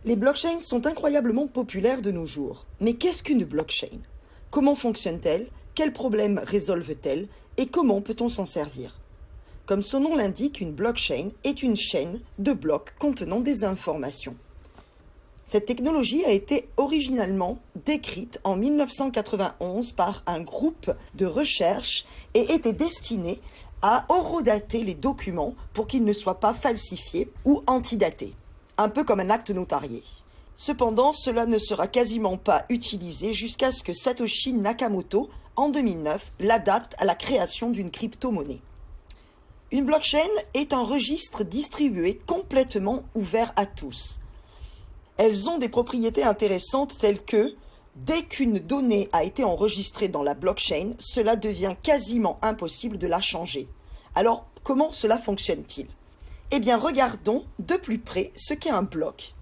Les blockchains sont incroyablement populaires de nos jours. Mais qu'est-ce qu'une blockchain? Comment fonctionne-t-elle? Quels problèmes résolve-t-elle? Et comment peut-on s'en servir? Comme son nom l'indique, une blockchain est une chaîne de blocs contenant des informations. Cette technologie a été originalement décrite en 1991 par un groupe de recherche et était destinée à horodater les documents pour qu'ils ne soient pas falsifiés ou antidatés, un peu comme un acte notarié. Cependant, cela ne sera quasiment pas utilisé jusqu'à ce que Satoshi Nakamoto, en 2009, l'adapte à la création d'une crypto-monnaie. Une blockchain est un registre distribué complètement ouvert à tous. Elles ont des propriétés intéressantes telles que, dès qu'une donnée a été enregistrée dans la blockchain, cela devient quasiment impossible de la changer. Alors, comment cela fonctionne-t-il? Eh bien, regardons de plus près ce qu'est un bloc.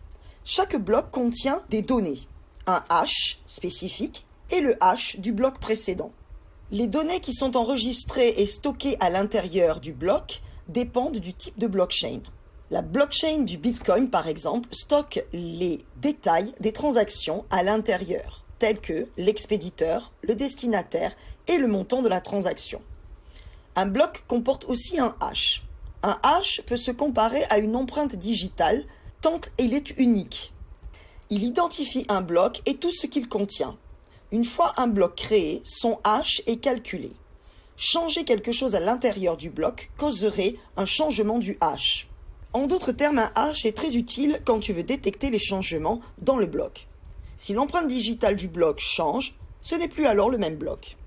Chaque bloc contient des données, un hash spécifique et le hash du bloc précédent. Les données qui sont enregistrées et stockées à l'intérieur du bloc dépendent du type de blockchain. La blockchain du Bitcoin, par exemple, stocke les détails des transactions à l'intérieur, tels que l'expéditeur, le destinataire et le montant de la transaction. Un bloc comporte aussi un hash. Un hash peut se comparer à une empreinte digitale tant il est unique. Il identifie un bloc et tout ce qu'il contient. Une fois un bloc créé, son hash est calculé. Changer quelque chose à l'intérieur du bloc causerait un changement du hash. En d'autres termes, un hash est très utile quand tu veux détecter les changements dans le bloc. Si l'empreinte digitale du bloc change, ce n'est plus alors le même bloc.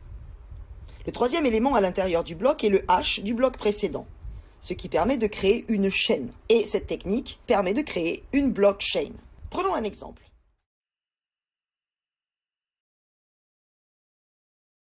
Le troisième élément à l'intérieur du bloc est le hash du bloc précédent, ce qui permet de créer une chaîne. Et cette technique permet de créer une blockchain. Prenons un exemple.